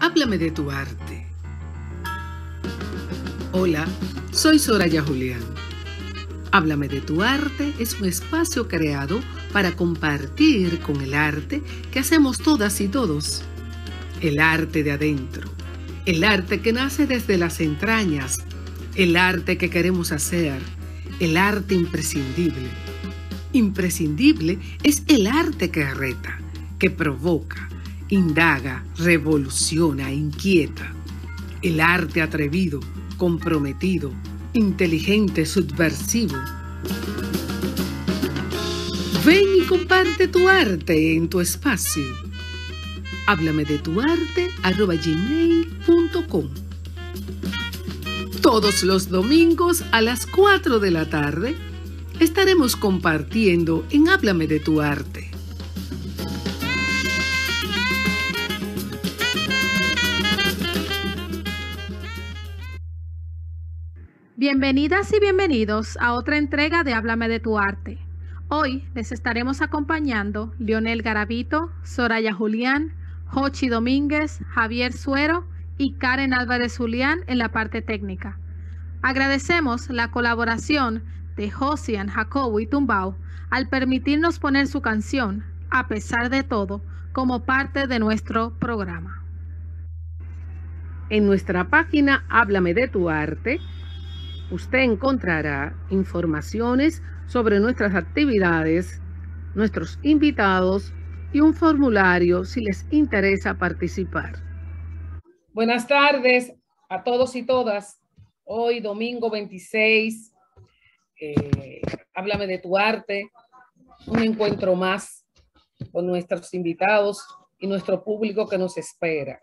Háblame de tu arte. Hola, soy Soraya Julián. Háblame de tu arte es un espacio creado para compartir con el arte que hacemos todas y todos. El arte de adentro, el arte que nace desde las entrañas, el arte que queremos hacer, el arte imprescindible. Imprescindible es el arte que reta, que provoca, indaga, revoluciona, inquieta. El arte atrevido, comprometido, inteligente, subversivo. Ven y comparte tu arte en tu espacio. Háblame de tu arte @gmail.com. Todos los domingos a las 4 de la tarde estaremos compartiendo en Háblame de tu arte. Bienvenidas y bienvenidos a otra entrega de Háblame de tu arte. Hoy les estaremos acompañando Leonel Garavito, Soraya Julián, Jochi Domínguez, Javier Suero y Karen Álvarez Julián en la parte técnica. Agradecemos la colaboración de Josian, Jacobo y Tumbao al permitirnos poner su canción, A pesar de todo, como parte de nuestro programa. En nuestra página Háblame de tu arte, usted encontrará informaciones sobre nuestras actividades, nuestros invitados y un formulario si les interesa participar. Buenas tardes a todos y todas. Hoy, domingo 26, Háblame de tu arte, un encuentro más con nuestros invitados y nuestro público que nos espera.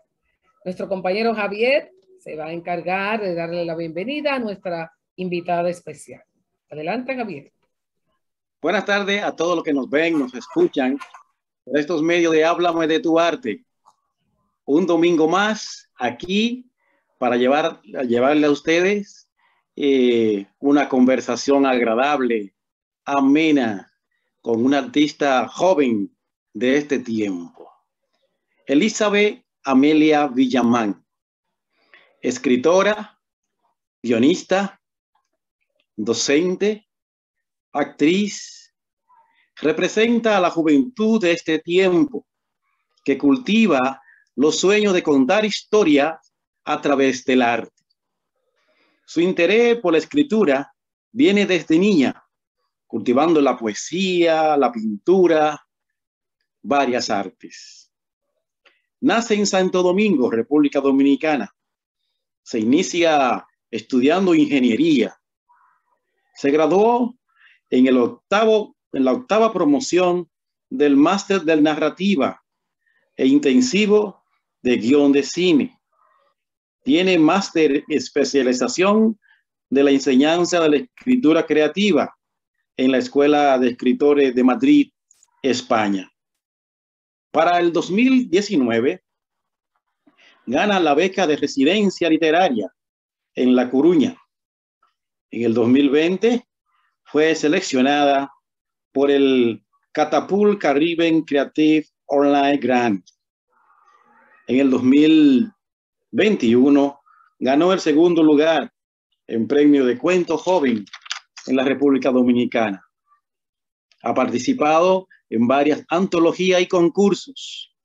Nuestro compañero Javier se va a encargar de darle la bienvenida a nuestra invitada especial. Adelante, Javier. Buenas tardes a todos los que nos ven, nos escuchan por estos medios de Háblame de tu arte. Un domingo más aquí para llevarle a ustedes una conversación agradable, amena, con una artista joven de este tiempo. Elizabeth Amelia Villamán, escritora, guionista, docente, actriz, representa a la juventud de este tiempo que cultiva los sueños de contar historia a través del arte. Su interés por la escritura viene desde niña, cultivando la poesía, la pintura, varias artes. Nace en Santo Domingo, República Dominicana. Se inicia estudiando ingeniería. Se graduó en la octava promoción del máster de narrativa e intensivo de guión de cine. Tiene máster especialización de la enseñanza de la escritura creativa en la Escuela de Escritores de Madrid, España. Para el 2019, gana la beca de residencia literaria en La Coruña. En el 2020 fue seleccionada por el Catapult Caribbean Creative Online Grant. En el 2021 ganó el segundo lugar en premio de cuento joven en la República Dominicana. Ha participado en varias antologías y concursos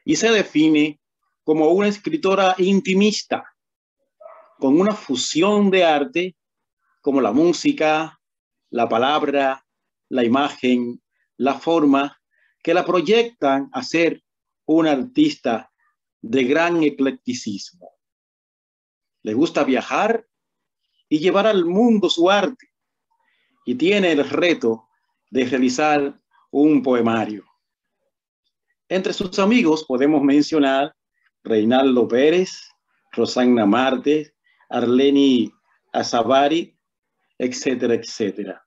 y se define como una escritora intimista con una fusión de arte como la música, la palabra, la imagen, la forma, que la proyectan a ser una artista de gran eclecticismo. Le gusta viajar y llevar al mundo su arte y tiene el reto de realizar un poemario. Entre sus amigos podemos mencionar Reinaldo Pérez, Rosana Marte, Arleni Azavari, etcétera, etcétera.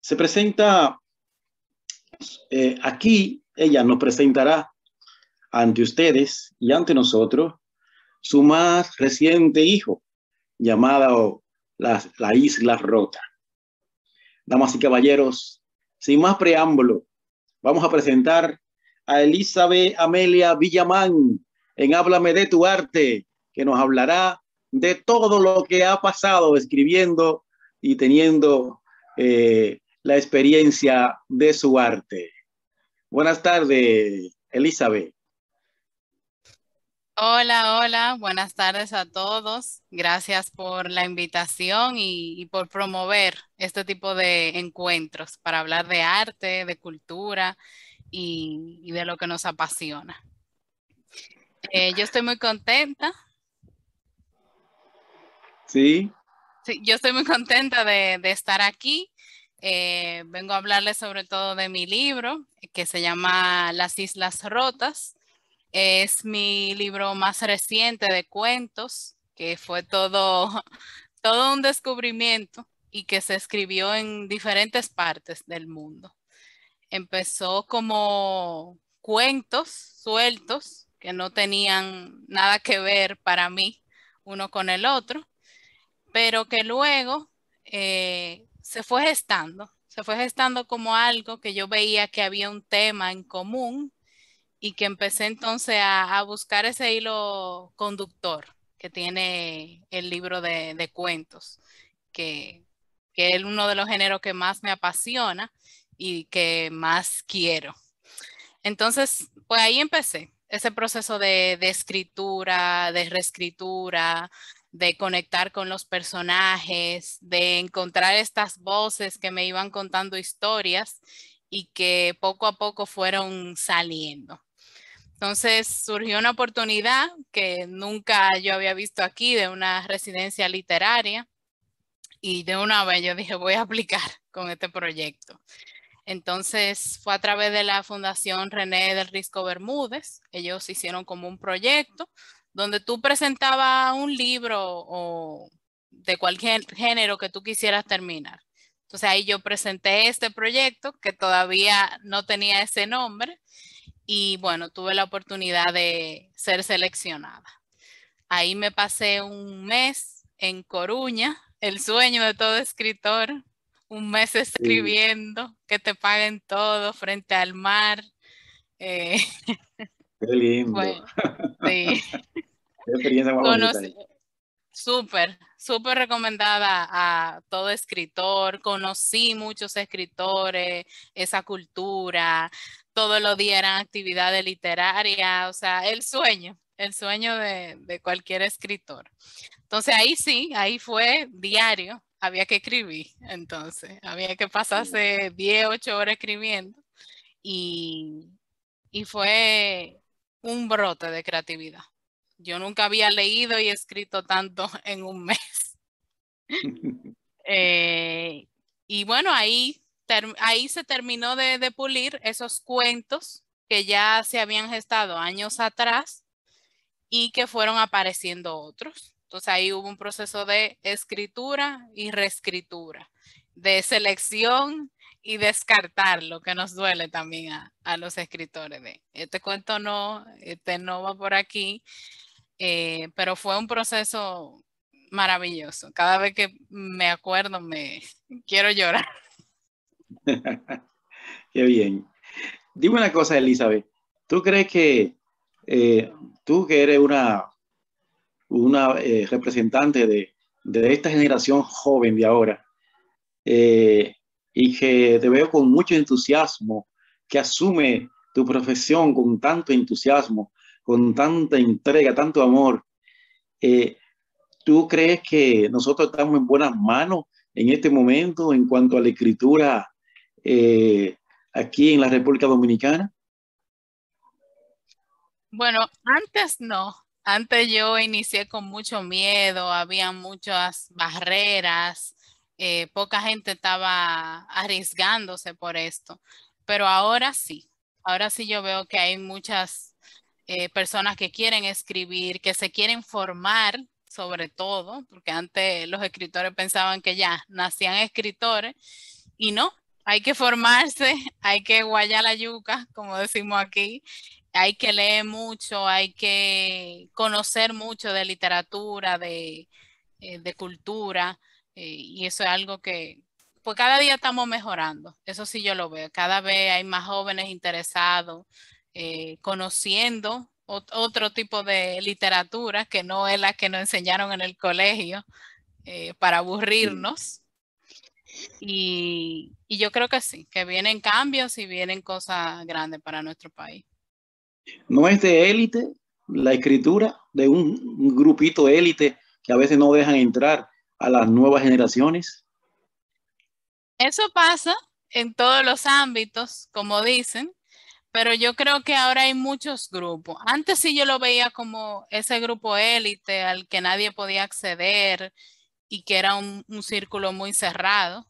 Se presenta aquí, ella nos presentará ante ustedes y ante nosotros su más reciente hijo, llamado La Isla Rota. Damas y caballeros, sin más preámbulo, vamos a presentar a Elizabeth Amelia Villamán en Háblame de tu arte, que nos hablará de todo lo que ha pasado escribiendo y teniendo la experiencia de su arte. Buenas tardes, Elizabeth. Hola, hola, buenas tardes a todos. Gracias por la invitación y por promover este tipo de encuentros para hablar de arte, de cultura y de lo que nos apasiona. Yo estoy muy contenta. Sí. Sí, yo estoy muy contenta de estar aquí. Vengo a hablarles sobre todo de mi libro que se llama Las Islas Rotas. Es mi libro más reciente de cuentos, que fue todo un descubrimiento y que se escribió en diferentes partes del mundo. Empezó como cuentos sueltos que no tenían nada que ver para mí uno con el otro, pero que luego se fue gestando como algo que yo veía que había un tema en común y que empecé entonces a buscar ese hilo conductor que tiene el libro de cuentos, que es uno de los géneros que más me apasiona y que más quiero. Entonces, pues ahí empecé ese proceso de escritura, de reescritura, de conectar con los personajes, de encontrar estas voces que me iban contando historias y que poco a poco fueron saliendo. Entonces surgió una oportunidad que nunca yo había visto aquí de una residencia literaria y de una vez yo dije voy a aplicar con este proyecto. Entonces fue a través de la Fundación René del Risco Bermúdez. Ellos hicieron como un proyecto donde tú presentabas un libro o de cualquier género que tú quisieras terminar. Entonces ahí yo presenté este proyecto que todavía no tenía ese nombre y bueno, tuve la oportunidad de ser seleccionada. Ahí me pasé un mes en Coruña, el sueño de todo escritor, un mes escribiendo, que te paguen todo frente al mar. Qué lindo. Bueno, sí. Qué experiencia más bonita. Súper, súper recomendada a todo escritor. Conocí muchos escritores, esa cultura, todos los días eran actividades literarias, o sea, el sueño de cualquier escritor. Entonces ahí sí, ahí fue diario, había que escribir, entonces había que pasarse 10, 8 horas escribiendo y, y fue un brote de creatividad. Yo nunca había leído y escrito tanto en un mes. Y bueno, ahí se terminó de pulir esos cuentos que ya se habían gestado años atrás y que fueron apareciendo otros. Entonces ahí hubo un proceso de escritura y reescritura, de selección y descartar lo que nos duele también a los escritores. De este cuento no, este no va por aquí. Pero fue un proceso maravilloso. Cada vez que me acuerdo me quiero llorar. Qué bien. Dime una cosa, Elizabeth. ¿Tú crees que tú que eres una representante de esta generación joven de ahora y que te veo con mucho entusiasmo, que asume tu profesión con tanto entusiasmo, con tanta entrega, tanto amor, ¿tú crees que nosotros estamos en buenas manos en este momento en cuanto a la escritura aquí en la República Dominicana? Bueno, antes no. Antes yo inicié con mucho miedo, había muchas barreras, poca gente estaba arriesgándose por esto, pero ahora sí yo veo que hay muchas personas que quieren escribir, que se quieren formar sobre todo, porque antes los escritores pensaban que ya nacían escritores y no, hay que formarse, hay que guayar la yuca, como decimos aquí, hay que leer mucho, hay que conocer mucho de literatura, de cultura, y eso es algo que, pues cada día estamos mejorando, eso sí yo lo veo, cada vez hay más jóvenes interesados, conociendo otro tipo de literatura que no es la que nos enseñaron en el colegio para aburrirnos. Y yo creo que sí, que vienen cambios y vienen cosas grandes para nuestro país. ¿No es de élite la escritura de un grupito élite que a veces no dejan entrar a las nuevas generaciones? Eso pasa en todos los ámbitos, como dicen, pero yo creo que ahora hay muchos grupos. Antes sí yo lo veía como ese grupo élite al que nadie podía acceder y que era un círculo muy cerrado.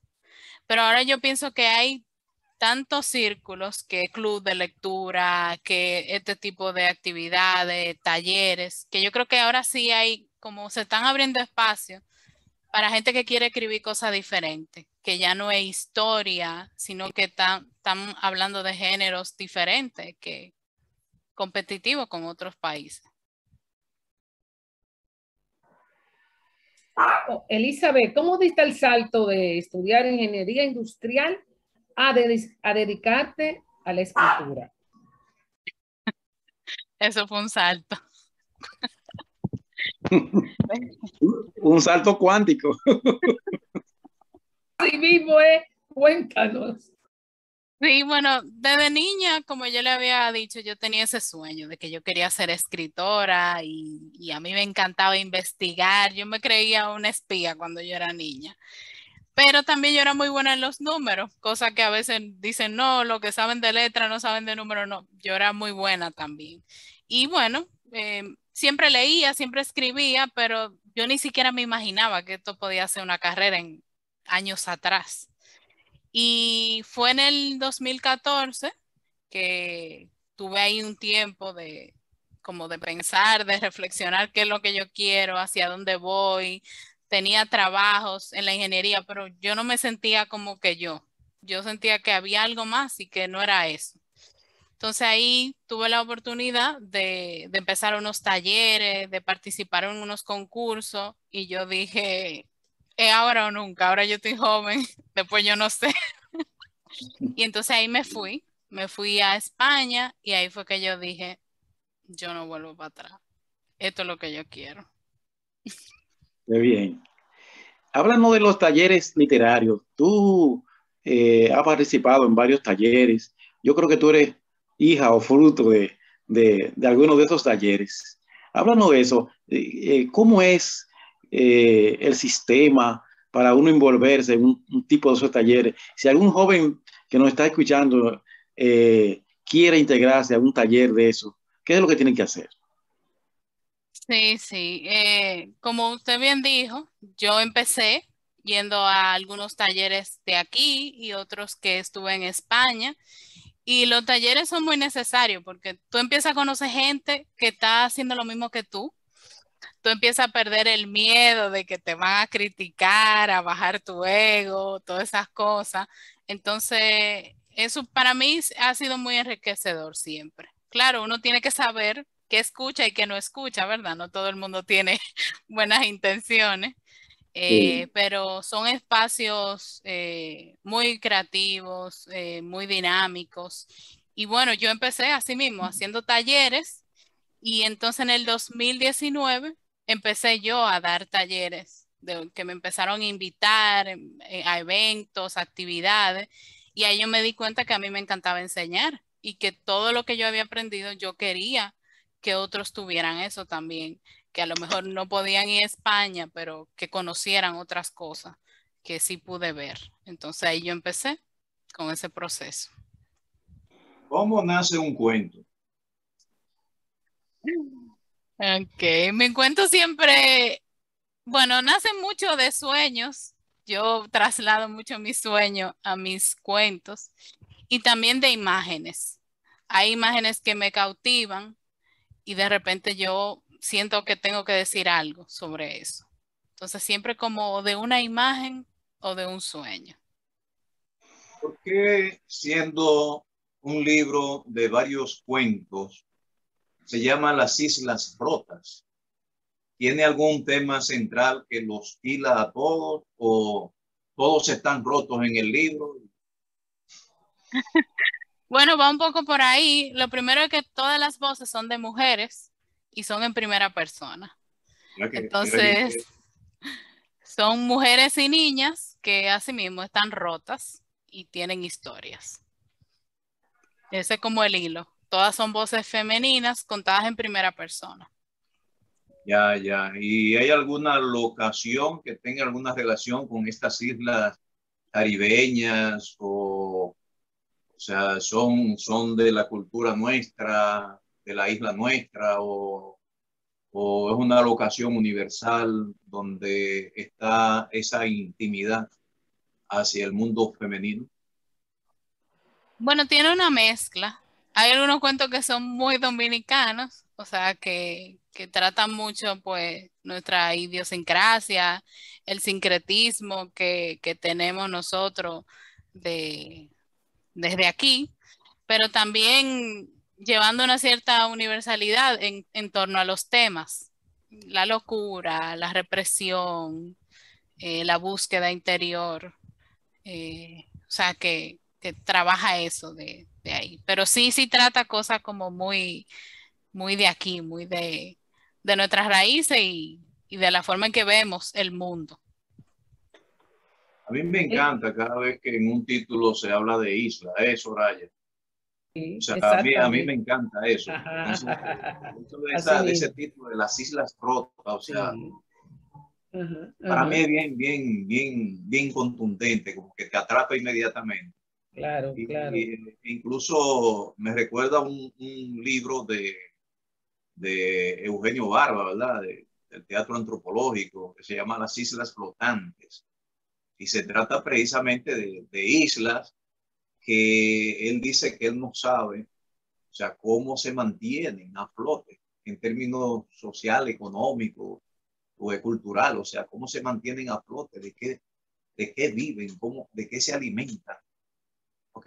Pero ahora yo pienso que hay tantos círculos, que club de lectura, que este tipo de actividades, talleres, que yo creo que ahora sí hay, como se están abriendo espacios para gente que quiere escribir cosas diferentes, que ya no es historia, sino que están hablando de géneros diferentes, que competitivos con otros países. Elizabeth, ¿cómo diste el salto de estudiar ingeniería industrial a dedicarte a la escritura? Eso fue un salto. Un salto cuántico. Así mismo es, cuéntanos. Sí, bueno, desde niña, como yo le había dicho, yo tenía ese sueño de que yo quería ser escritora y a mí me encantaba investigar. Yo me creía una espía cuando yo era niña. Pero también yo era muy buena en los números, cosa que a veces dicen, no, lo que saben de letra no saben de números, no. Yo era muy buena también. Y bueno, siempre leía, siempre escribía, pero yo ni siquiera me imaginaba que esto podía ser una carrera en años atrás. Y fue en el 2014 que tuve ahí un tiempo de como de pensar, de reflexionar qué es lo que yo quiero, hacia dónde voy. Tenía trabajos en la ingeniería, pero yo no me sentía como que yo sentía que había algo más y que no era eso. Entonces ahí tuve la oportunidad de empezar unos talleres, de participar en unos concursos y yo dije, ¿es ahora o nunca? Ahora yo estoy joven, después yo no sé. Y entonces ahí me fui a España y ahí fue que yo dije, yo no vuelvo para atrás. Esto es lo que yo quiero. Qué bien. Háblanos de los talleres literarios. Tú has participado en varios talleres. Yo creo que tú eres hija o fruto de algunos de esos talleres. Háblanos de eso. ¿Cómo es el sistema para uno envolverse en un tipo de esos talleres? Si algún joven que nos está escuchando quiere integrarse a un taller de eso, ¿qué es lo que tiene que hacer? Sí, sí. Como usted bien dijo, yo empecé yendo a algunos talleres de aquí y otros que estuve en España. Y los talleres son muy necesarios porque tú empiezas a conocer gente que está haciendo lo mismo que tú. Tú empiezas a perder el miedo de que te van a criticar, a bajar tu ego, todas esas cosas. Entonces, eso para mí ha sido muy enriquecedor siempre. Claro, uno tiene que saber qué escucha y qué no escucha, ¿verdad? No todo el mundo tiene buenas intenciones, Sí. pero son espacios muy creativos, muy dinámicos. Y bueno, yo empecé así mismo haciendo talleres y entonces en el 2019 empecé yo a dar talleres que me empezaron a invitar a eventos, actividades, y ahí yo me di cuenta que a mí me encantaba enseñar y que todo lo que yo había aprendido yo quería que otros tuvieran eso también, que a lo mejor no podían ir a España, pero que conocieran otras cosas que sí pude ver. Entonces ahí yo empecé con ese proceso. ¿Cómo nace un cuento? Ok, mi cuento siempre, bueno, nace mucho de sueños. Yo traslado mucho mis sueños a mis cuentos y también de imágenes. Hay imágenes que me cautivan y de repente yo siento que tengo que decir algo sobre eso. Entonces siempre como de una imagen o de un sueño. ¿Por qué siendo un libro de varios cuentos se llama Las Islas Rotas? ¿Tiene algún tema central que los hila a todos o todos están rotos en el libro? Bueno, va un poco por ahí. Lo primero es que todas las voces son de mujeres y son en primera persona. Mira que Entonces, son mujeres y niñas que asimismo están rotas y tienen historias. Ese es como el hilo. Todas son voces femeninas contadas en primera persona. ya, ya. ¿Y hay alguna locación que tenga alguna relación con estas islas caribeñas o sea, son de la cultura nuestra, de la isla nuestra o es una locación universal donde está esa intimidad hacia el mundo femenino? Bueno, tiene una mezcla. Hay algunos cuentos que son muy dominicanos, o sea, que tratan mucho, pues, nuestra idiosincrasia, el sincretismo que tenemos nosotros de, desde aquí, pero también llevando una cierta universalidad en torno a los temas, la locura, la represión, la búsqueda interior, o sea, que trabaja eso de ahí. Pero sí, sí trata cosas como muy, muy de aquí, muy de nuestras raíces y de la forma en que vemos el mundo. A mí me encanta cada vez que en un título se habla de isla, eso, Raya. O Sí, sea, a mí me exactamente. encanta eso. Entonces, Ajá. eso Así de ese mismo. título de las Islas Rotas, o sea, Sí. Ajá, para mí ajá. es bien contundente, como que te atrapa inmediatamente. Claro, claro. Incluso me recuerda un libro de Eugenio Barba, ¿verdad? Del teatro antropológico, que se llama Las Islas Flotantes. Y se trata precisamente de islas que él dice que él no sabe, o sea, cómo se mantienen a flote en términos social, económico o cultural, o sea, cómo se mantienen a flote, de qué viven, de qué se alimentan. Ok.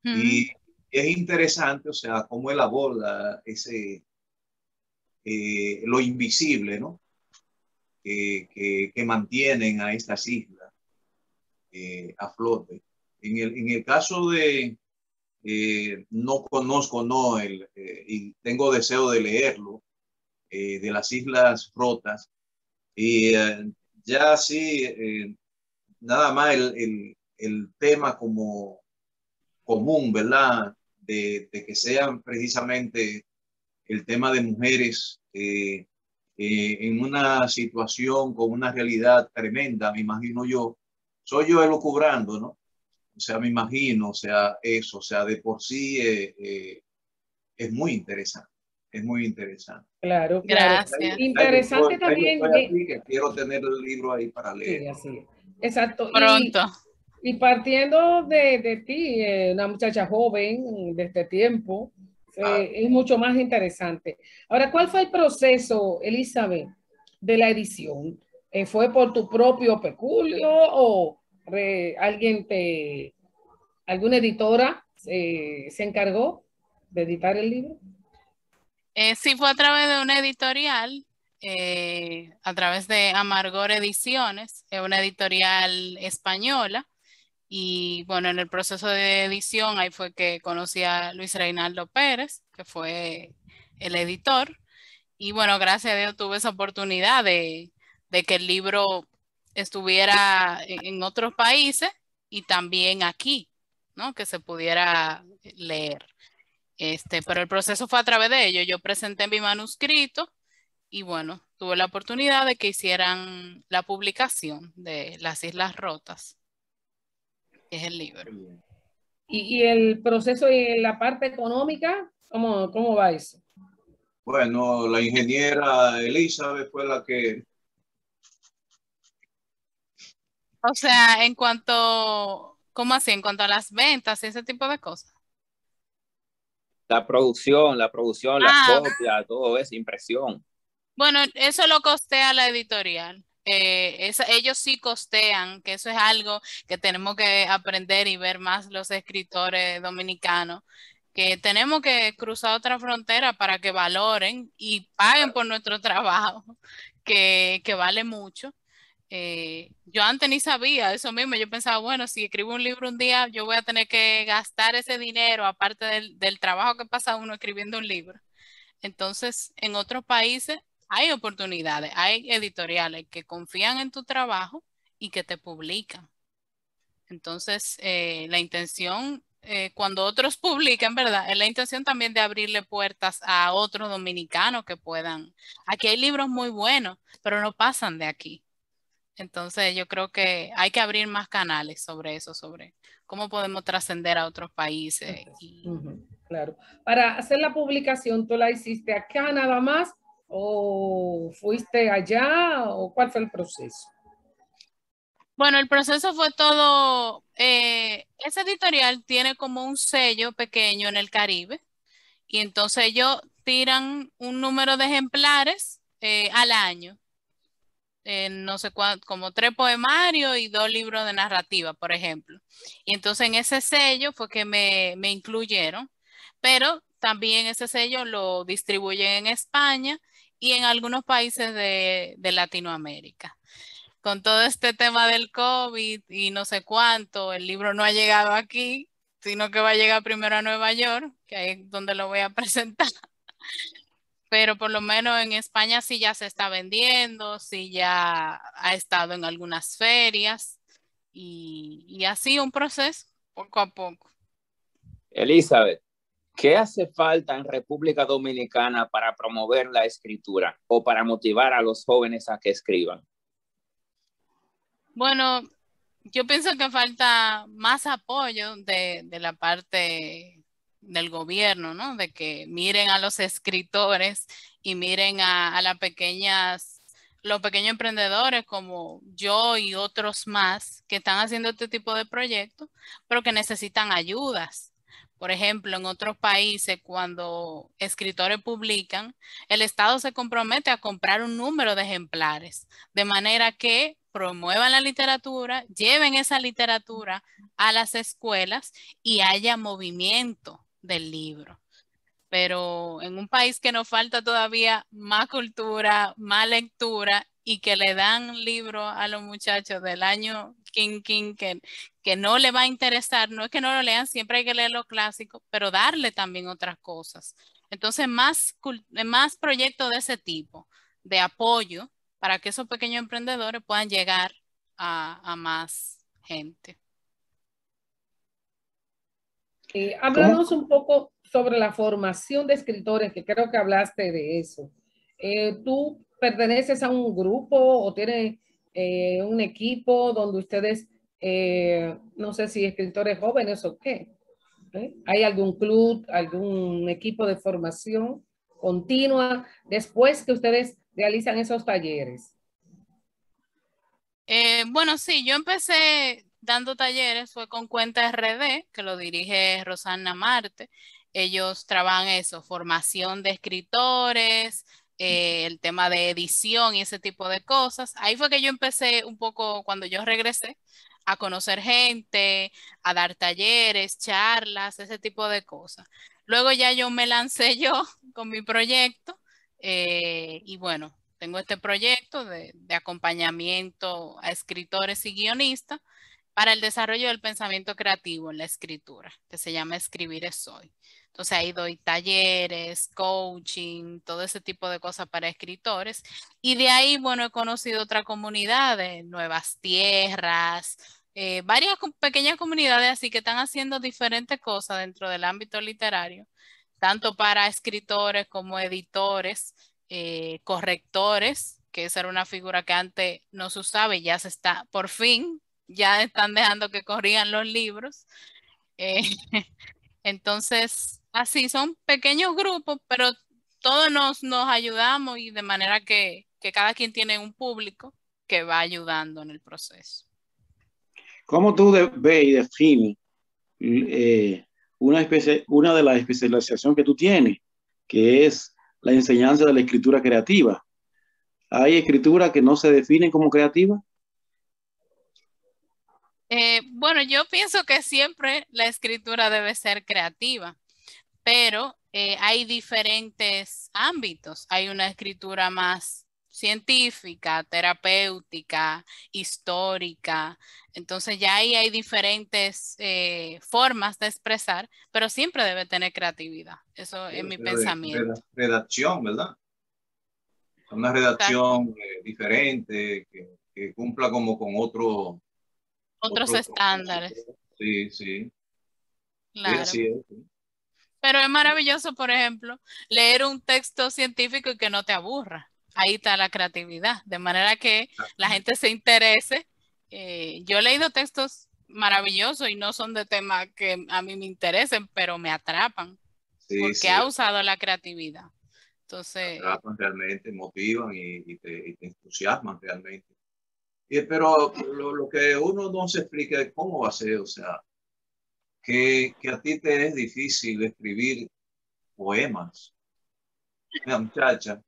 Ujú. Y es interesante, o sea, cómo él aborda lo invisible, ¿no? Que mantienen a estas islas a flote. En el caso de, no conozco, no, y tengo deseo de leerlo, de las Islas Rotas, y ya sí, nada más el tema como común, ¿verdad? De que sean precisamente el tema de mujeres en una situación con una realidad tremenda, me imagino yo, soy yo elucubrando, ¿no? O sea, me imagino, o sea, eso, o sea, de por sí es muy interesante, es muy interesante. Claro, claro. Gracias. Interesante Ya yo estoy también. aquí, que quiero tener el libro ahí para leer. Sí, así es. Exacto. Pronto. Y partiendo de ti, una muchacha joven de este tiempo, Claro. es mucho más interesante. Ahora, ¿cuál fue el proceso, Elizabeth, de la edición? ¿Fue por tu propio peculio o alguien alguna editora se encargó de editar el libro? Sí, fue a través de una editorial, a través de Amargor Ediciones, es una editorial española. Y bueno, en el proceso de edición, ahí fue que conocí a Luis Reinaldo Pérez, que fue el editor. Y bueno, gracias a Dios tuve esa oportunidad de que el libro estuviera en otros países y también aquí, ¿no? Que se pudiera leer. Pero el proceso fue a través de ello. Yo presenté mi manuscrito y bueno, tuve la oportunidad de que hicieran la publicación de Las Islas Rotas, que es el libro. Y el proceso y la parte económica, ¿cómo va eso? Bueno, la ingeniera Elizabeth fue la que, O sea, en cuanto, ¿cómo así? En cuanto a las ventas y ese tipo de cosas. la producción, las Ah, copias, todo eso, impresión. bueno, eso lo costea la editorial. Ellos sí costean, que eso es algo que tenemos que aprender y ver más los escritores dominicanos, que tenemos que cruzar otra frontera para que valoren y paguen por nuestro trabajo, que vale mucho. Yo antes ni sabía eso mismo. Yo pensaba, bueno, si escribo un libro un día, yo voy a tener que gastar ese dinero, aparte del trabajo que pasa uno escribiendo un libro. Entonces, en otros países hay oportunidades, hay editoriales que confían en tu trabajo y que te publican. Entonces, la intención, cuando otros publican, ¿verdad? Es la intención también de abrirle puertas a otros dominicanos que puedan. Aquí hay libros muy buenos, pero no pasan de aquí. Entonces, yo creo que hay que abrir más canales sobre eso, sobre cómo podemos trascender a otros países. Claro. Para hacer la publicación, ¿tú la hiciste acá nada más o fuiste allá o cuál fue el proceso? Bueno, el proceso fue todo, ese editorial tiene como un sello pequeño en el Caribe y entonces ellos tiran un número de ejemplares al año. No sé cuánto, como 3 poemarios y 2 libros de narrativa, por ejemplo. Y entonces en ese sello fue que me incluyeron, pero también ese sello lo distribuyen en España y en algunos países de Latinoamérica. Con todo este tema del COVID y no sé cuánto, el libro no ha llegado aquí, sino que va a llegar primero a Nueva York, que ahí es donde lo voy a presentar. Pero por lo menos en España sí ya se está vendiendo, sí ya ha estado en algunas ferias y así un proceso poco a poco. Elizabeth, ¿qué hace falta en República Dominicana para promover la escritura o para motivar a los jóvenes a que escriban? Bueno, yo pienso que falta más apoyo de la parte del gobierno, ¿no? De que miren a los escritores y miren a las pequeñas, los pequeños emprendedores como yo y otros más que están haciendo este tipo de proyectos, pero que necesitan ayudas. Por ejemplo, en otros países, cuando escritores publican, el Estado se compromete a comprar un número de ejemplares, de manera que promuevan la literatura, lleven esa literatura a las escuelas y haya movimiento del libro. Pero en un país que nos falta todavía más cultura, más lectura y que le dan libros a los muchachos del año que no le va a interesar, no es que no lo lean, siempre hay que leer los clásicos, pero darle también otras cosas. Entonces, más proyectos de ese tipo, de apoyo, para que esos pequeños emprendedores puedan llegar a más gente. Háblanos un poco sobre la formación de escritores, que creo que hablaste de eso. ¿Tú perteneces a un grupo o tienes un equipo donde ustedes, no sé si escritores jóvenes o qué? ¿Hay algún club, algún equipo de formación continua después que ustedes realizan esos talleres? Bueno, sí, yo empecé dando talleres, fue con Cuenta RD, que lo dirige Rosana Marte. Ellos trabajan eso, formación de escritores, el tema de edición y ese tipo de cosas. Ahí fue que yo empecé un poco, cuando yo regresé, a conocer gente, a dar talleres, charlas, ese tipo de cosas. Luego ya yo me lancé yo con mi proyecto y bueno, tengo este proyecto de acompañamiento a escritores y guionistas para el desarrollo del pensamiento creativo en la escritura, que se llama Escribir es Hoy. Entonces ahí doy talleres, coaching, todo ese tipo de cosas para escritores. Y de ahí, bueno, he conocido otra comunidad de Nuevas Tierras, varias pequeñas comunidades así que están haciendo diferentes cosas dentro del ámbito literario, tanto para escritores como editores, correctores, que esa era una figura que antes no se usaba y ya se está, por fin, ya están dejando que corrijan los libros. Eh, entonces, así son pequeños grupos, pero todos nos ayudamos y de manera que cada quien tiene un público que va ayudando en el proceso. ¿Cómo tú ves y defines una de las especializaciones que tú tienes, que es la enseñanza de la escritura creativa? ¿Hay escritura que no se definen como creativa? Bueno, yo pienso que siempre la escritura debe ser creativa, pero hay diferentes ámbitos. Hay una escritura más científica, terapéutica, histórica. Entonces ya ahí hay diferentes formas de expresar, pero siempre debe tener creatividad. Eso es mi pensamiento. Redacción, ¿verdad? Una redacción diferente, que cumpla como con otros estándares. Sí, sí. Claro. Sí, así es. Pero es maravilloso, por ejemplo, leer un texto científico y que no te aburra. Ahí está la creatividad, de manera que la gente se interese. Yo he leído textos maravillosos y no son de temas que a mí me interesen, pero me atrapan, porque ha usado la creatividad. Entonces, atrapan realmente, motivan y te entusiasman realmente. Pero lo que uno no se explica es cómo va a ser, o sea, que a ti te es difícil escribir poemas. La muchacha.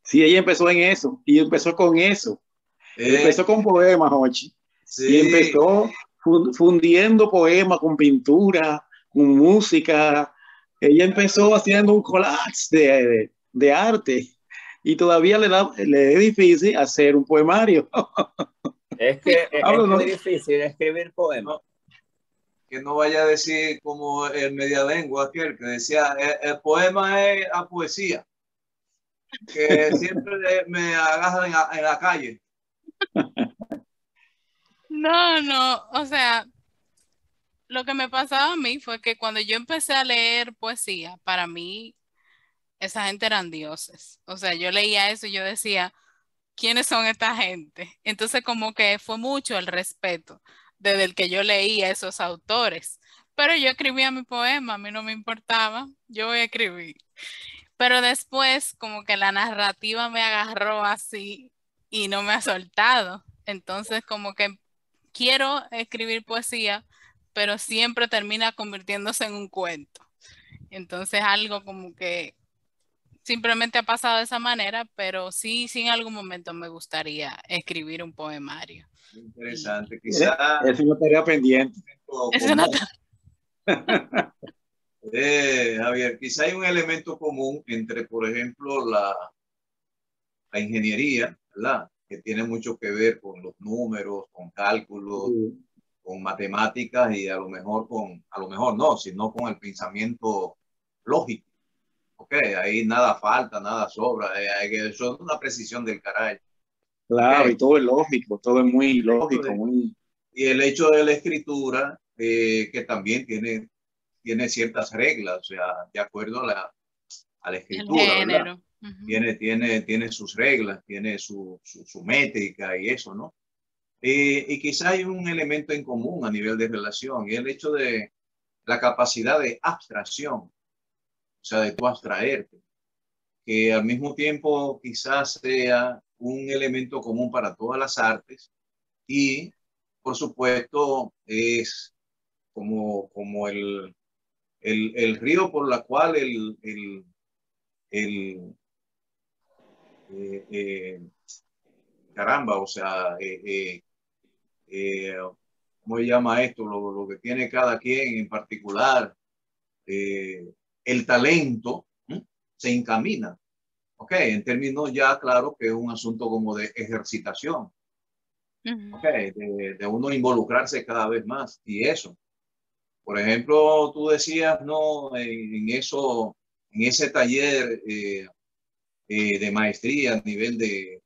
Sí, ella empezó en eso, y empezó con eso. Empezó con poemas, Jochi. Sí. Y empezó fundiendo poemas con pintura, con música. Ella empezó haciendo un collage de arte y todavía le es difícil hacer un poemario. Es que es muy difícil escribir poemas. Que no vaya a decir como el medialengua aquel que decía, el poema es a poesía, que siempre me agarran en la calle. No, o sea, lo que me pasaba a mí fue que cuando yo empecé a leer poesía, para mí esa gente eran dioses. O sea, yo leía eso y yo decía, ¿quiénes son esta gente? Entonces como que fue mucho el respeto desde el que yo leía esos autores. Pero yo escribía mi poema, a mí no me importaba, yo voy a escribir. Pero después como que la narrativa me agarró así y no me ha soltado. Entonces como que quiero escribir poesía, pero siempre termina convirtiéndose en un cuento. Entonces algo como que simplemente ha pasado de esa manera, pero sí en algún momento me gustaría escribir un poemario. Interesante, quizá es una tarea pendiente. Javier, quizá hay un elemento común entre, por ejemplo, la ingeniería, ¿verdad? Que tiene mucho que ver con los números, con cálculos, con matemáticas y a lo mejor no, sino con el pensamiento lógico. Ok, ahí nada falta, nada sobra, eso es una precisión del caray. Claro, y todo es lógico, todo es muy lógico. Y el hecho de la escritura, que también tiene ciertas reglas, o sea, de acuerdo a la escritura, ¿verdad? Tiene sus reglas, tiene su métrica y eso, ¿no? Y quizá hay un elemento en común a nivel de relación, y el hecho de la capacidad de abstracción, o sea, de tú abstraerte, que al mismo tiempo quizás sea un elemento común para todas las artes y, por supuesto, es como el río por la cual caramba, o sea, ¿cómo se llama esto? Lo que tiene cada quien en particular, el talento se encamina. Ok, en términos ya claro que es un asunto como de ejercitación. Ok, de uno involucrarse cada vez más. Y eso, por ejemplo, tú decías, ¿no? En ese taller de maestría a nivel de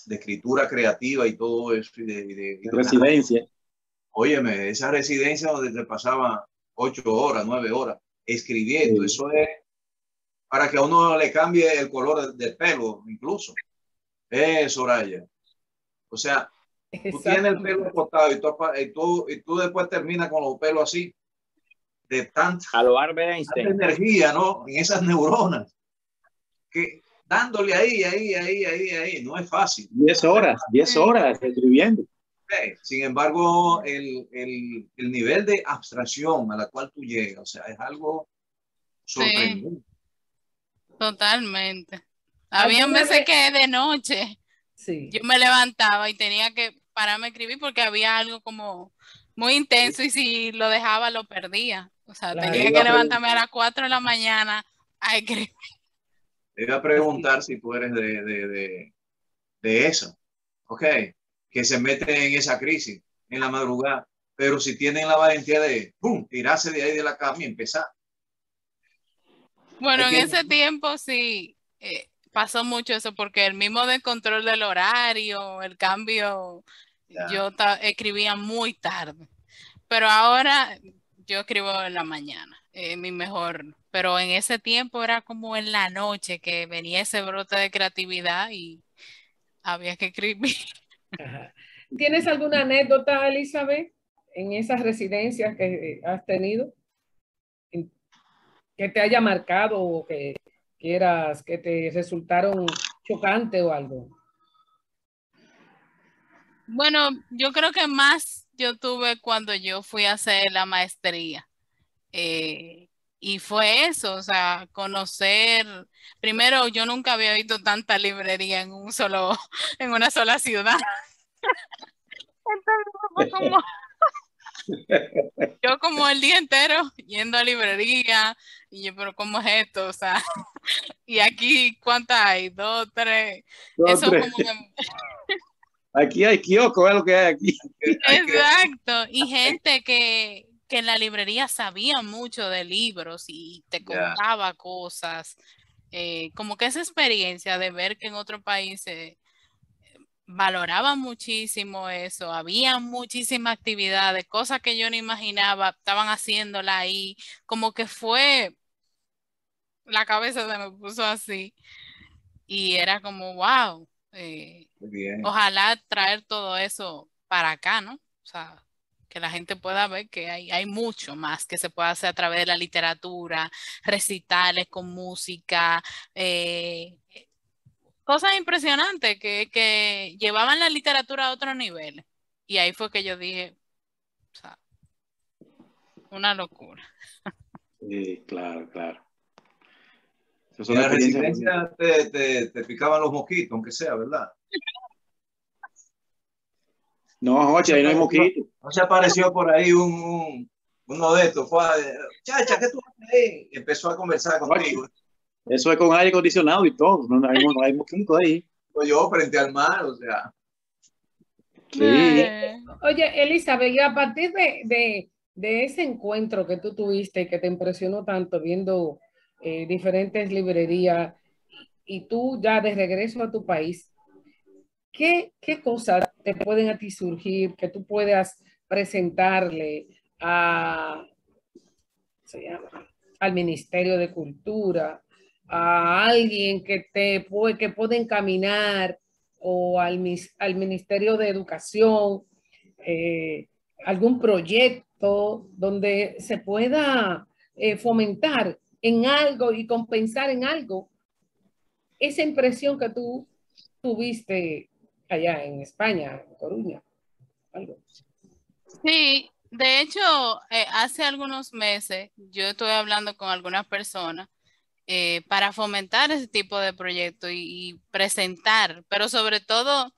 escritura creativa y todo eso. De residencia. Óyeme, esa residencia donde te pasaba 8 horas, 9 horas escribiendo, eso es para que a uno le cambie el color del pelo, incluso. Soraya. O sea, tú tienes el pelo cortado y tú después terminas con los pelos así, de tanta energía, ¿no? En esas neuronas, que dándole ahí, no es fácil. 10 horas escribiendo. Sin embargo, el nivel de abstracción a la cual tú llegas, o sea, es algo sorprendente. Sí, totalmente. Había veces que de noche yo me levantaba y tenía que pararme a escribir porque había algo como muy intenso y si lo dejaba lo perdía. O sea, tenía que levantarme a las 4 de la mañana a escribir. Te iba a preguntar si tú eres de eso, ¿ok? Que se meten en esa crisis en la madrugada, pero si tienen la valentía de, ¡pum!, tirarse de ahí de la cama y empezar. Bueno, en que... ese tiempo sí pasó mucho eso, porque el mismo descontrol del horario, el cambio, yo escribía muy tarde, pero ahora yo escribo en la mañana, mi mejor, pero en ese tiempo era como en la noche que venía ese brote de creatividad y había que escribir. Ajá. ¿Tienes alguna anécdota, Elizabeth, en esas residencias que has tenido? Que te haya marcado o que quieras, que te resultaron chocante o algo. Bueno, yo creo que más yo tuve cuando yo fui a hacer la maestría. Y fue eso, o sea, conocer, primero yo nunca había visto tanta librería en en una sola ciudad. Entonces fue como, yo como el día entero yendo a librería, y yo, pero ¿cómo es esto? O sea, y aquí, ¿cuántas hay? Dos, tres. Dos, Eso tres. como que... Aquí hay kiosco, es lo que hay aquí. Exacto. Y gente que en la librería sabía mucho de libros y te contaba cosas. Como que esa experiencia de ver que en otro país valoraban muchísimo eso, había muchísimas actividades, cosas que yo no imaginaba, estaban haciéndola ahí, como que fue, la cabeza se me puso así y era como, wow, ojalá traer todo eso para acá, ¿no? O sea, que la gente pueda ver que hay mucho más que se puede hacer a través de la literatura, recitales con música, cosas impresionantes que llevaban la literatura a otro nivel. Y ahí fue que yo dije, o sea, una locura. Sí, claro, claro. En la residencia te picaban los mosquitos, aunque sea, ¿verdad? No, Jochi, ahí no hay mosquitos. No se apareció por ahí uno de estos, fue, chacha, ¿qué tú haces ahí? Y empezó a conversar contigo. Eso es con aire acondicionado y todo, no hay mosquitos ahí. Pues yo frente al mar, o sea. Sí. Oye, Elizabeth, y a partir de ese encuentro que tú tuviste, que te impresionó tanto viendo diferentes librerías y tú ya de regreso a tu país, ¿qué cosas te pueden a ti surgir que tú puedas presentarle al Ministerio de Cultura, a alguien que que pueda encaminar o al Ministerio de Educación, algún proyecto donde se pueda fomentar en algo y compensar en algo esa impresión que tú tuviste allá en España, en Coruña? Algo. Sí, de hecho, hace algunos meses yo estuve hablando con algunas personas para fomentar ese tipo de proyectos y presentar, pero sobre todo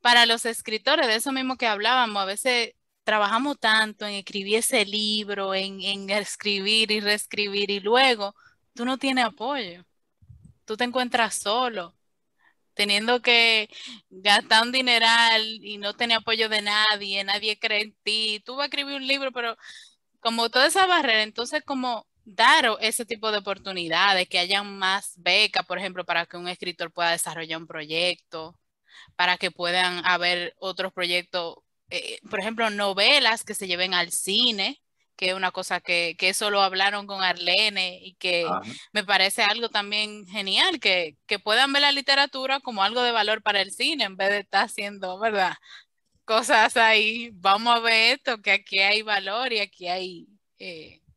para los escritores, de eso mismo que hablábamos, a veces trabajamos tanto en escribir ese libro, en escribir y reescribir y luego tú no tienes apoyo, tú te encuentras solo, teniendo que gastar un dineral y no tener apoyo de nadie, nadie cree en ti, tú vas a escribir un libro, pero como toda esa barrera, entonces como dar ese tipo de oportunidades, que haya más becas, por ejemplo, para que un escritor pueda desarrollar un proyecto, para que puedan haber otros proyectos, por ejemplo, novelas que se lleven al cine, que es una cosa que eso lo hablaron con Arlene y que me parece algo también genial, que puedan ver la literatura como algo de valor para el cine en vez de estar haciendo, ¿verdad? Cosas ahí, vamos a ver esto, que aquí hay valor y aquí hay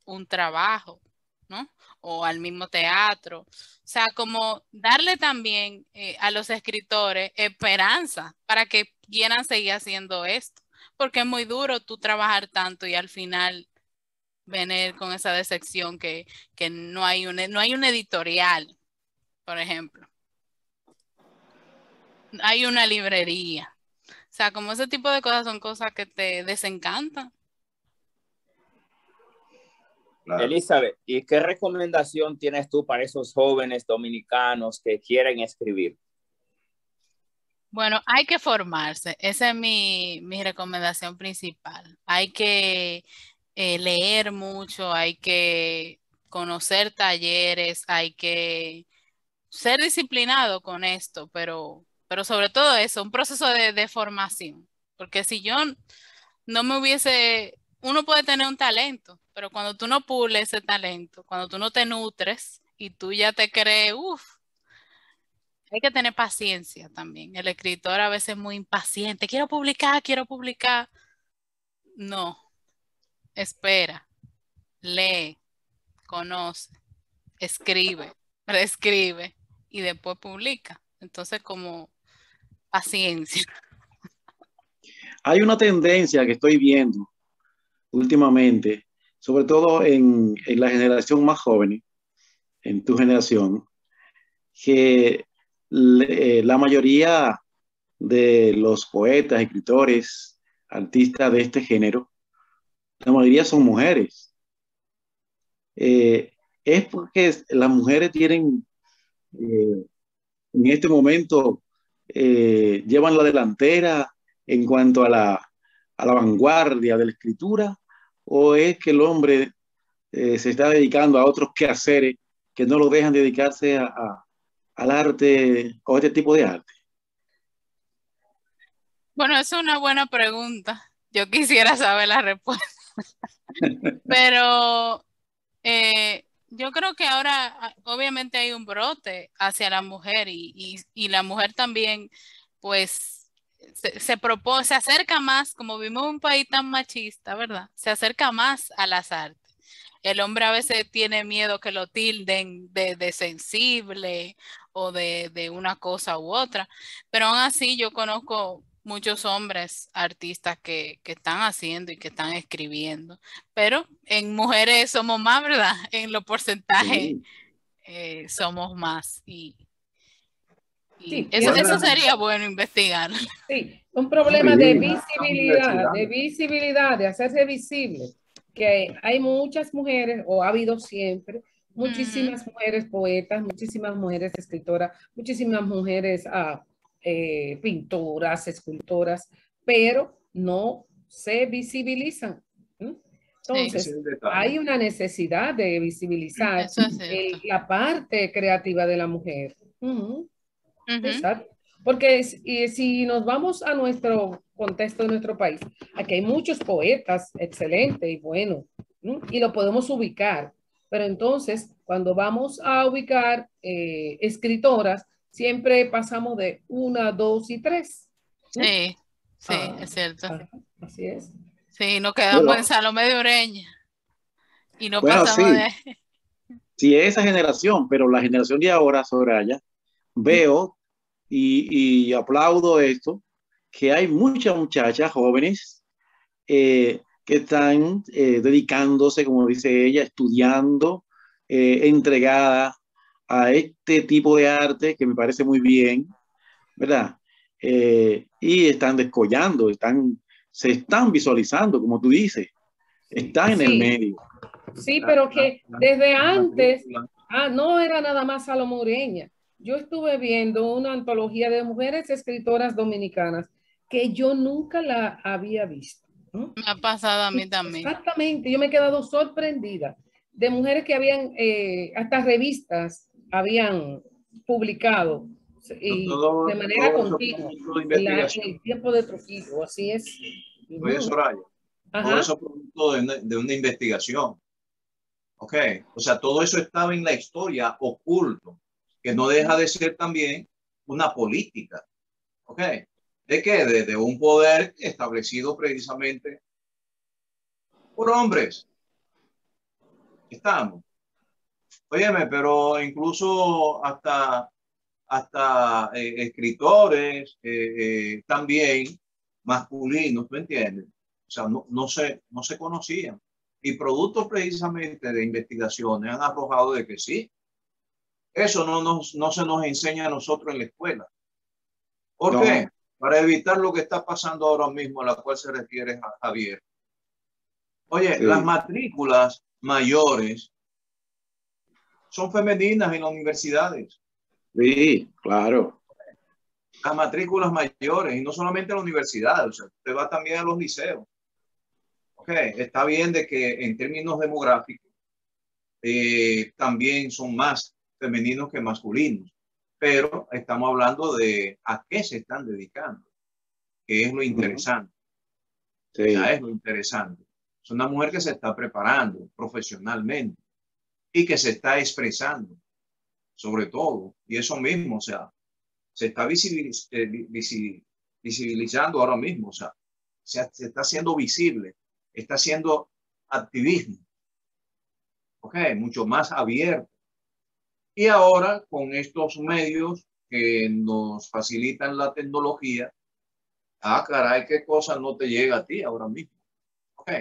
un trabajo, ¿no? O al mismo teatro. O sea, como darle también a los escritores esperanza para que quieran seguir haciendo esto, porque es muy duro tú trabajar tanto y al final venir con esa decepción que no hay no hay un editorial, por ejemplo. Hay una librería. O sea, como ese tipo de cosas son cosas que te desencantan. Claro. Elizabeth, ¿y qué recomendación tienes tú para esos jóvenes dominicanos que quieren escribir? Bueno, hay que formarse. Esa es mi recomendación principal. Hay que leer mucho, hay que conocer talleres, hay que ser disciplinado con esto, pero sobre todo eso, un proceso de formación. Porque si yo no me hubiese, uno puede tener un talento, pero cuando tú no pules ese talento, cuando tú no te nutres y tú ya te crees, uff, hay que tener paciencia también. El escritor a veces es muy impaciente. Quiero publicar, quiero publicar. No, espera, lee, conoce, escribe, reescribe y después publica. Entonces, como paciencia. Hay una tendencia que estoy viendo últimamente, sobre todo en la generación más joven, en tu generación, que la mayoría de los poetas, escritores, artistas de este género, la mayoría son mujeres. Es porque las mujeres tienen, en este momento, llevan la delantera en cuanto a la vanguardia de la escritura, o es que el hombre se está dedicando a otros quehaceres que no lo dejan dedicarse al arte o a este tipo de arte. Bueno, es una buena pregunta. Yo quisiera saber la respuesta. Pero yo creo que ahora obviamente hay un brote hacia la mujer y la mujer también pues se acerca más, como vivimos en un país tan machista, ¿verdad? Se acerca más a las artes. El hombre a veces tiene miedo que lo tilden de sensible o de una cosa u otra, pero aún así yo conozco muchos hombres artistas que están haciendo y que están escribiendo, pero en mujeres somos más, ¿verdad? En los porcentajes somos más y Sí, eso sería bueno investigar. Sí, un problema de visibilidad, de hacerse visible, que hay muchas mujeres, o ha habido siempre, muchísimas mujeres poetas, muchísimas mujeres escritoras, muchísimas mujeres pintoras, escultoras, pero no se visibilizan. Entonces, Sí, hay una necesidad de visibilizar la parte creativa de la mujer. Exacto. Porque si nos vamos a nuestro contexto de nuestro país, aquí hay muchos poetas excelentes y buenos, y lo podemos ubicar. Pero entonces, cuando vamos a ubicar escritoras, siempre pasamos de 1, 2 y 3. Sí, es cierto. Así es. Sí, nos quedamos en Salomé de Ureña y no Bueno, pasamos sí, de... sí, esa generación, pero la generación de ahora, Soraya, veo y aplaudo esto, que hay muchas muchachas jóvenes que están dedicándose, como dice ella, estudiando, entregada a este tipo de arte que me parece muy bien, ¿verdad? Y están descollando, se están visualizando, como tú dices, están en el medio. Sí, pero que desde antes, no era nada más Salomé Ureña. Yo estuve viendo una antología de mujeres escritoras dominicanas que yo nunca la había visto. Me ha pasado a mí también. Exactamente, yo me he quedado sorprendida de mujeres que habían, hasta revistas habían publicado y de manera continua en el tiempo de Trujillo, así es. Oye, Soraya, todo eso producto de una investigación. Ok, o sea, todo eso estaba en la historia oculto, que no deja de ser también una política. Ok, ¿de qué? De un poder establecido precisamente por hombres. Estamos. Óyeme, pero incluso hasta escritores también masculinos, ¿tú entiendes? O sea, no se conocían. Y productos precisamente de investigaciones han arrojado de que sí. Eso no se nos enseña a nosotros en la escuela. ¿Por qué? Para evitar lo que está pasando ahora mismo, a la cual se refiere Javier. Oye, Sí. las matrículas mayores son femeninas en las universidades. Sí, claro. Las matrículas mayores, y no solamente en la universidad, o sea, usted va también a los liceos. Ok, está bien de que en términos demográficos también son más femeninos que masculinos, pero estamos hablando de a qué se están dedicando, que es lo interesante. Sí. O sea, es lo interesante. Es una mujer que se está preparando profesionalmente y que se está expresando, sobre todo, y eso mismo, o sea, se está visibilizando ahora mismo, o sea, se está haciendo visible, está haciendo activismo, ok, mucho más abierto. Y ahora con estos medios que nos facilitan la tecnología, caray, qué cosa no te llega a ti ahora mismo, ok.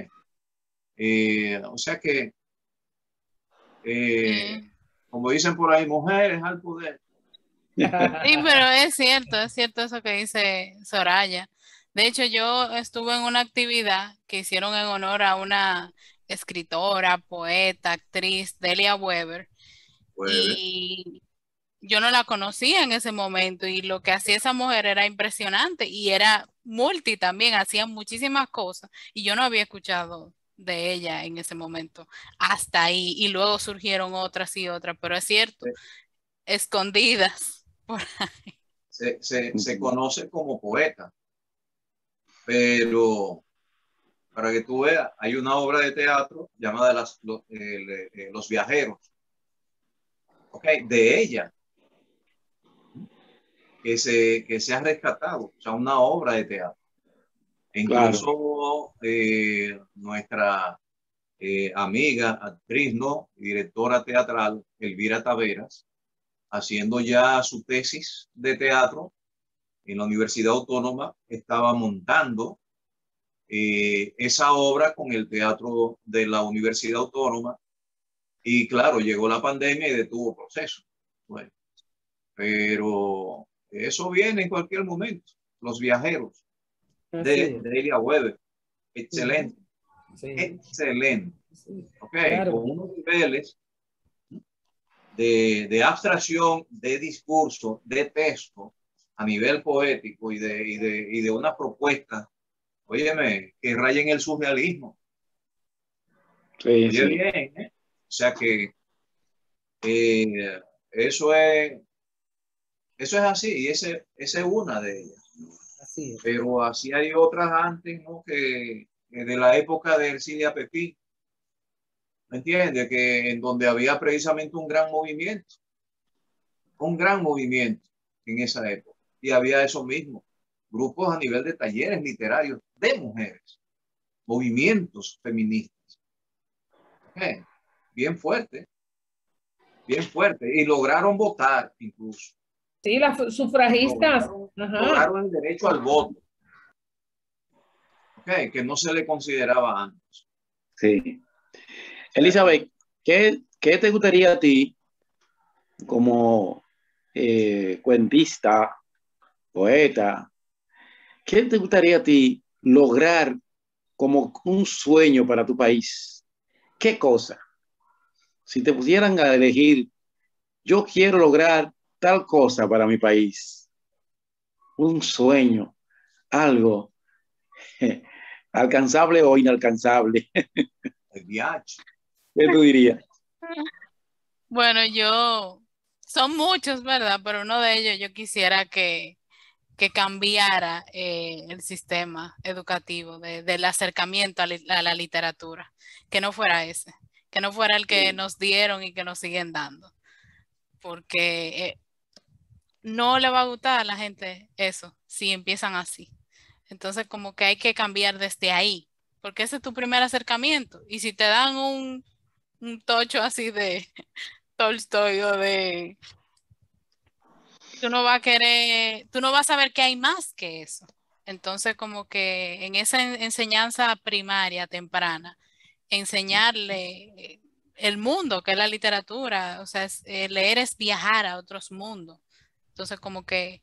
O sea que, Sí. como dicen por ahí, mujeres al poder. Sí, pero es cierto eso que dice Soraya. De hecho, yo estuve en una actividad que hicieron en honor a una escritora, poeta, actriz, Delia Weber, Pues, y yo no la conocía en ese momento y lo que hacía esa mujer era impresionante y era multi también, hacía muchísimas cosas y yo no había escuchado de ella en ese momento hasta ahí y luego surgieron otras y otras, pero es cierto, escondidas por ahí. se conoce como poeta, pero para que tú veas, hay una obra de teatro llamada Los Viajeros, okay, de ella, que se ha rescatado, o sea, una obra de teatro. E Claro. incluso nuestra amiga, actriz, ¿no? Directora teatral, Elvira Taveras, haciendo ya su tesis de teatro en la Universidad Autónoma, estaba montando esa obra con el teatro de la Universidad Autónoma y claro, llegó la pandemia y detuvo el proceso. Bueno, pero eso viene en cualquier momento. Los Viajeros de Delia Weber. Excelente. Sí. Excelente. Sí. Ok, Claro. con unos niveles de abstracción, de discurso, de texto a nivel poético y de una propuesta, óyeme, que rayen el surrealismo. Sí, Oye sí. bien, ¿eh? O sea que eso es así y esa es una de ellas. Así es. Pero así hay otras antes, ¿no? Que de la época de Ercilia Pepín, ¿me entiendes? Que en donde había precisamente un gran movimiento en esa época. Y había eso mismo, grupos a nivel de talleres literarios de mujeres, movimientos feministas. Okay. Bien fuerte, bien fuerte. Y lograron votar incluso. Sí, las sufragistas. Lograron el derecho al voto. Okay, que no se le consideraba antes. Sí. Elizabeth, ¿qué te gustaría a ti como cuentista, poeta? ¿Qué te gustaría a ti lograr como un sueño para tu país? ¿Qué cosa? Si te pusieran a elegir, yo quiero lograr tal cosa para mi país, un sueño, algo alcanzable o inalcanzable. El viaje. ¿Qué tú dirías? Bueno, son muchos, ¿verdad? Pero uno de ellos yo quisiera que cambiara el sistema educativo del acercamiento a la literatura, que no fuera ese, que no fuera el que nos dieron y que nos siguen dando, porque no le va a gustar a la gente eso si empiezan así. Entonces como que hay que cambiar desde ahí, porque ese es tu primer acercamiento. Y si te dan un tocho así de Tolstoy o de... Tú no vas a querer, tú no vas a ver que hay más que eso. Entonces como que en esa enseñanza primaria temprana, enseñarle el mundo, que es la literatura, o sea, leer es viajar a otros mundos. Entonces como que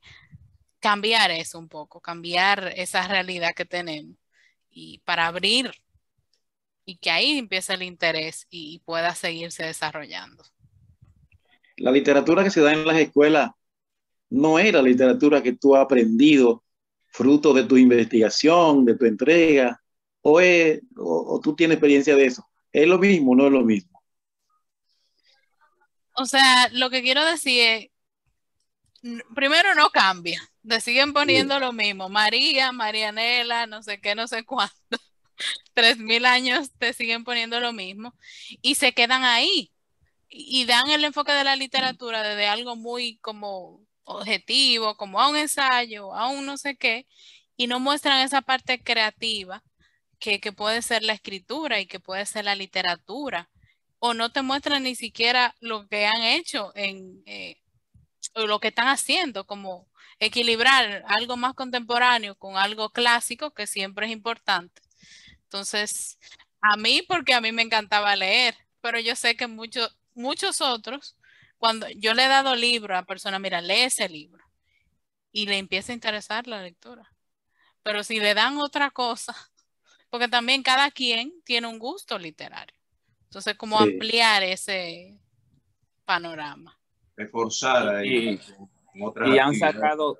cambiar eso un poco, cambiar esa realidad que tenemos y para abrir y que ahí empiece el interés y pueda seguirse desarrollando. La literatura que se da en las escuelas no era literatura que tú has aprendido fruto de tu investigación, de tu entrega, o tú tienes experiencia de eso. ¿Es lo mismo o no es lo mismo? O sea, lo que quiero decir es, primero no cambia, te siguen poniendo lo mismo, María, Marianela, no sé qué, no sé cuánto, 3000 años te siguen poniendo lo mismo y se quedan ahí y dan el enfoque de la literatura desde algo muy como objetivo, como a un ensayo, a un no sé qué, y no muestran esa parte creativa que puede ser la escritura y que puede ser la literatura, o no te muestran ni siquiera lo que han hecho o lo que están haciendo, como equilibrar algo más contemporáneo con algo clásico, que siempre es importante. Entonces, a mí, porque a mí me encantaba leer, pero yo sé que muchos otros, cuando yo le he dado libro a personas, mira, lee ese libro y le empieza a interesar la lectura. Pero si le dan otra cosa, porque también cada quien tiene un gusto literario. Entonces, como ampliar ese panorama. Reforzar ahí en otras Y actividades.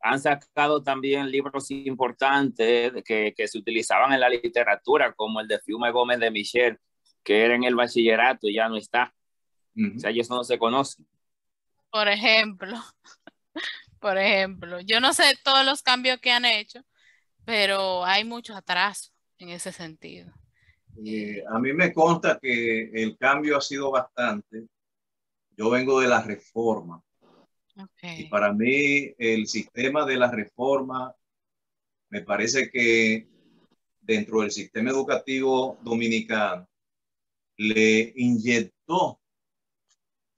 han sacado también libros importantes que se utilizaban en la literatura, como el de Fiume Gómez de Michel, que era en el bachillerato y ya no está. O sea, eso no se conoce. Por ejemplo, yo no sé todos los cambios que han hecho, pero hay muchos atrasos en ese sentido. A mí me consta que el cambio ha sido bastante. Yo vengo de la reforma. Okay. Y para mí el sistema de la reforma me parece que dentro del sistema educativo dominicano le inyectó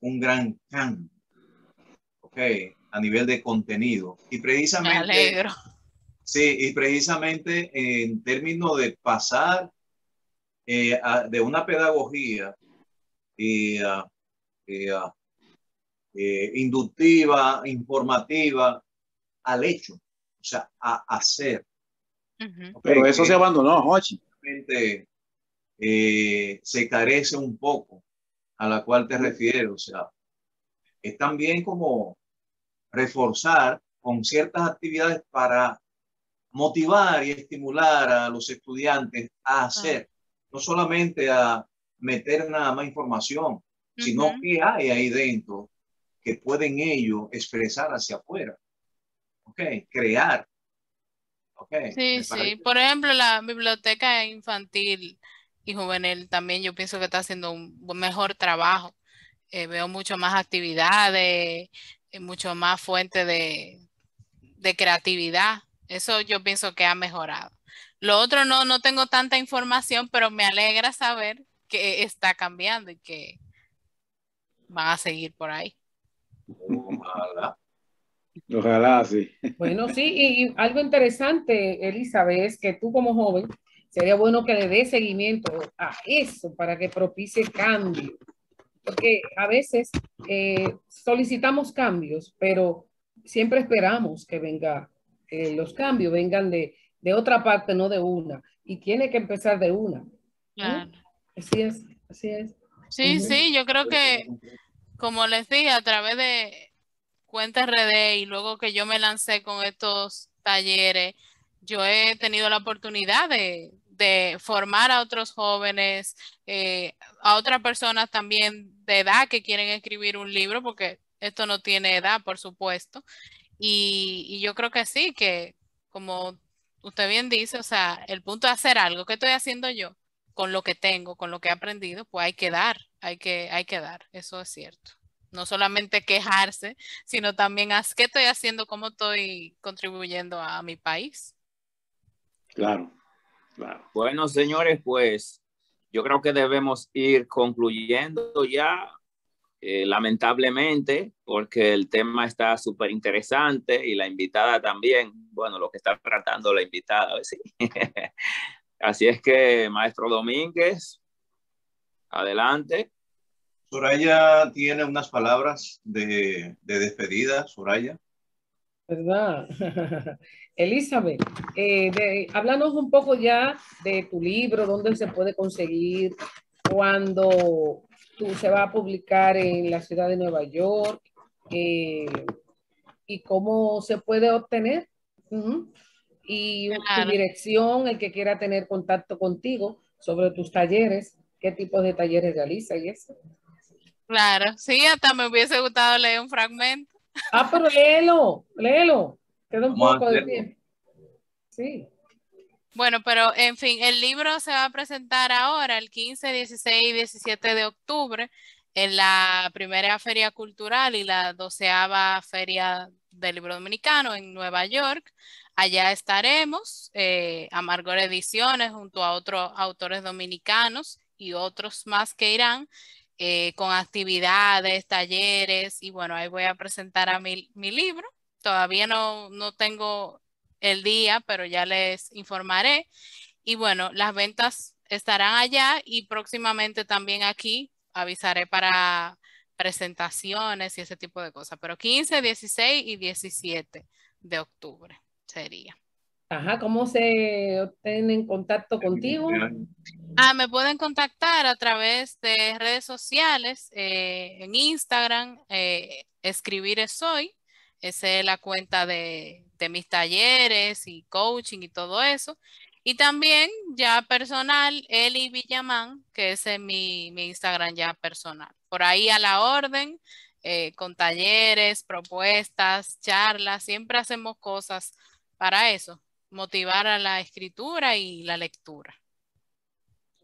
un gran cambio, a nivel de contenido. Y precisamente, me alegro. Sí, y precisamente en términos de pasar de una pedagogía inductiva, informativa, al hecho, o sea, a hacer. Pero eso se abandonó, Jochi. Se carece un poco a la cual te refieres, o sea, es también como reforzar con ciertas actividades para motivar y estimular a los estudiantes a hacer, no solamente a meter nada más información, sino qué hay ahí dentro que pueden ellos expresar hacia afuera, crear. Sí, sí. Por ejemplo, la biblioteca infantil y juvenil también yo pienso que está haciendo un mejor trabajo. Veo mucho más actividades, mucho más fuente de creatividad. Eso yo pienso que ha mejorado. Lo otro no tengo tanta información, pero me alegra saber que está cambiando y que van a seguir por ahí. Ojalá. Ojalá, sí. Bueno, sí, y algo interesante, Elizabeth, es que tú como joven, sería bueno que le des seguimiento a eso para que propicie cambio. Porque a veces solicitamos cambios, pero siempre esperamos que los cambios vengan de otra parte, no de una. Y tiene que empezar de una. Claro. Así es, así es. Sí, sí, yo creo que, como les dije, a través de Cuenta RD y luego que yo me lancé con estos talleres, yo he tenido la oportunidad de formar a otros jóvenes, a otras personas también de edad que quieren escribir un libro, porque esto no tiene edad, por supuesto. Y yo creo que sí, que como usted bien dice, o sea, el punto de hacer algo, ¿qué estoy haciendo yo? Con lo que tengo, con lo que he aprendido, pues hay que dar, hay que dar, eso es cierto. No solamente quejarse, sino también qué estoy haciendo, cómo estoy contribuyendo a mi país. Claro, claro. Bueno, señores, pues yo creo que debemos ir concluyendo ya, lamentablemente, porque el tema está súper interesante y la invitada también, bueno, lo que está tratando la invitada, ¿sí? Así es que, maestro Domínguez, adelante. Soraya tiene unas palabras de despedida, Soraya. ¿Verdad? Elizabeth, háblanos un poco ya de tu libro, dónde se puede conseguir, cuándo se va a publicar en la ciudad de Nueva York, y cómo se puede obtener. Y tu Claro, dirección, el que quiera tener contacto contigo sobre tus talleres, qué tipo de talleres realiza y eso. claro. Sí, hasta me hubiese gustado leer un fragmento. Pero léelo. Queda un Vamos a poco de hacerlo. tiempo. Sí. Bueno, pero en fin, el libro se va a presentar ahora el 15, 16 y 17 de octubre en la primera Feria Cultural y la 12ª Feria del Libro Dominicano en Nueva York. Allá estaremos, Amargor Ediciones, junto a otros autores dominicanos y otros más que irán, con actividades, talleres, y bueno, ahí voy a presentar a mi libro. Todavía no tengo el día, pero ya les informaré. Y bueno, las ventas estarán allá y próximamente también aquí avisaré para presentaciones y ese tipo de cosas. Pero 15, 16 y 17 de octubre sería. Ajá, ¿cómo se obtienen contacto contigo? Me pueden contactar a través de redes sociales, en Instagram, Escribir es Soy. Esa es la cuenta de mis talleres y coaching y todo eso. Y también ya personal, Eli Villamán, que ese es mi Instagram ya personal. Por ahí a la orden, con talleres, propuestas, charlas, siempre hacemos cosas para eso, motivar a la escritura y la lectura.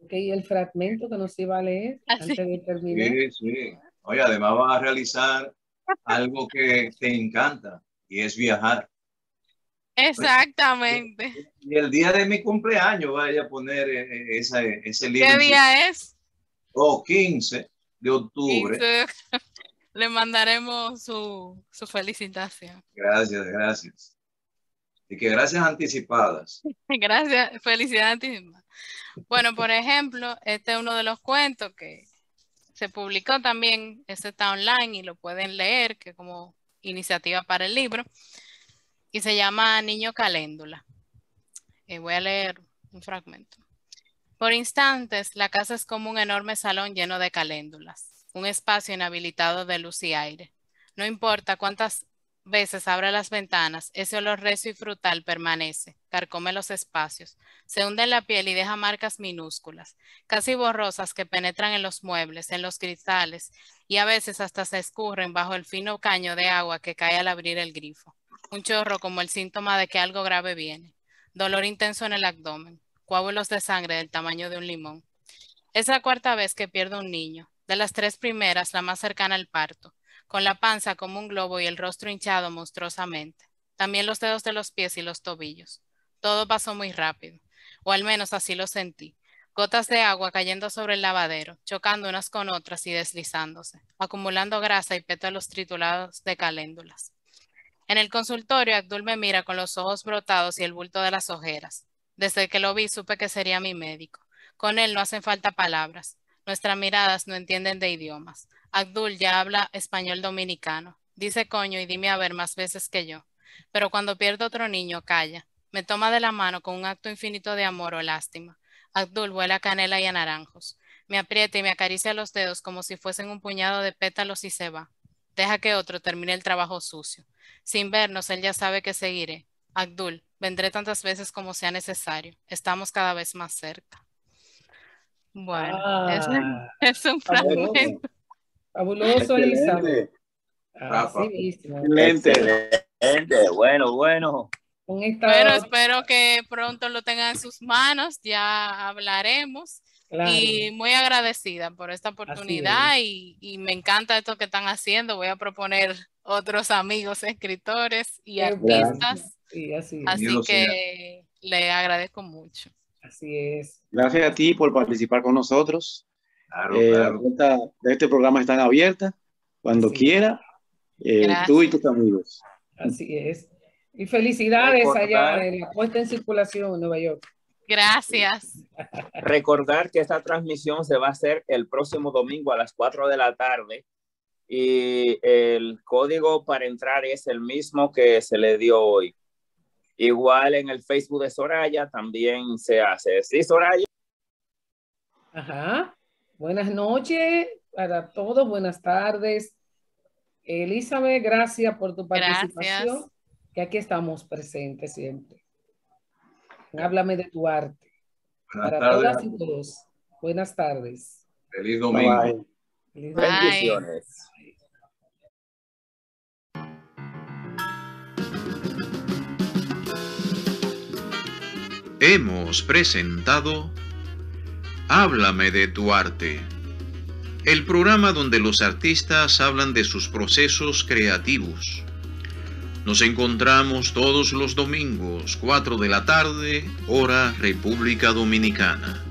Ok, el fragmento que nos iba a leer Así. antes de terminar. Sí, sí. Oye, además vas a realizar algo que te encanta y es viajar. Exactamente. Y el día de mi cumpleaños vaya a poner ese libro ¿Qué en su... día es? 15 de octubre. 15. Le mandaremos su felicitación. Gracias, gracias. Y que gracias anticipadas. Gracias, felicidades a ti misma. Bueno, por ejemplo, este es uno de los cuentos que se publicó también, este está online y lo pueden leer, que como iniciativa para el libro, y se llama Niño Caléndula. Voy a leer un fragmento. Por instantes, la casa es como un enorme salón lleno de caléndulas, un espacio inhabilitado de luz y aire. No importa cuántas veces abra las ventanas, ese olor recio y frutal permanece, carcome los espacios, se hunde en la piel y deja marcas minúsculas, casi borrosas que penetran en los muebles, en los cristales, y a veces hasta se escurren bajo el fino caño de agua que cae al abrir el grifo. Un chorro como el síntoma de que algo grave viene. Dolor intenso en el abdomen. Coágulos de sangre del tamaño de un limón. Es la 4ª vez que pierdo un niño. De las 3 primeras, la más cercana al parto, con la panza como un globo y el rostro hinchado monstruosamente. También los dedos de los pies y los tobillos. Todo pasó muy rápido, o al menos así lo sentí. Gotas de agua cayendo sobre el lavadero, chocando unas con otras y deslizándose, acumulando grasa y pétalos triturados de caléndulas. En el consultorio, Abdul me mira con los ojos brotados y el bulto de las ojeras. Desde que lo vi, supe que sería mi médico. Con él no hacen falta palabras. Nuestras miradas no entienden de idiomas. Abdul ya habla español dominicano. Dice coño y dime a ver más veces que yo. Pero cuando pierdo otro niño, calla. Me toma de la mano con un acto infinito de amor o lástima. Abdul huele a canela y a naranjos. Me aprieta y me acaricia los dedos como si fuesen un puñado de pétalos y se va. Deja que otro termine el trabajo sucio. Sin vernos, él ya sabe que seguiré. Abdul, vendré tantas veces como sea necesario. Estamos cada vez más cerca. Bueno, es un Fabuloso, fragmento. fabuloso, Elizabeth. Rafa. Excelente. Excelente, bueno. Con esta, Bueno, espero que pronto lo tengan en sus manos. Ya hablaremos. claro. Y muy agradecida por esta oportunidad y me encanta esto que están haciendo. Voy a proponer otros amigos escritores y artistas. Sí, así es. Así que le agradezco mucho. Así es. Gracias a ti por participar con nosotros. Claro, Las claro. puertas de este programa están abiertas cuando Sí. quiera. Tú y tus amigos. Así es. Y felicidades Recordar- allá en la puesta en circulación en Nueva York. Gracias. Recordar que esta transmisión se va a hacer el próximo domingo a las 4 de la tarde y el código para entrar es el mismo que se le dio hoy. Igual en el Facebook de Soraya también se hace. ¿Sí, Soraya? Ajá. Buenas noches para todos, buenas tardes. Elizabeth, gracias por tu participación. Gracias. Que aquí estamos presentes siempre. Háblame de tu arte. Buenas Para tardes. todas y todos. Buenas tardes. Feliz domingo. Bye, bye. Feliz Bye. Bendiciones. Hemos presentado Háblame de tu arte, el programa donde los artistas hablan de sus procesos creativos. Nos encontramos todos los domingos, 4 de la tarde, hora República Dominicana.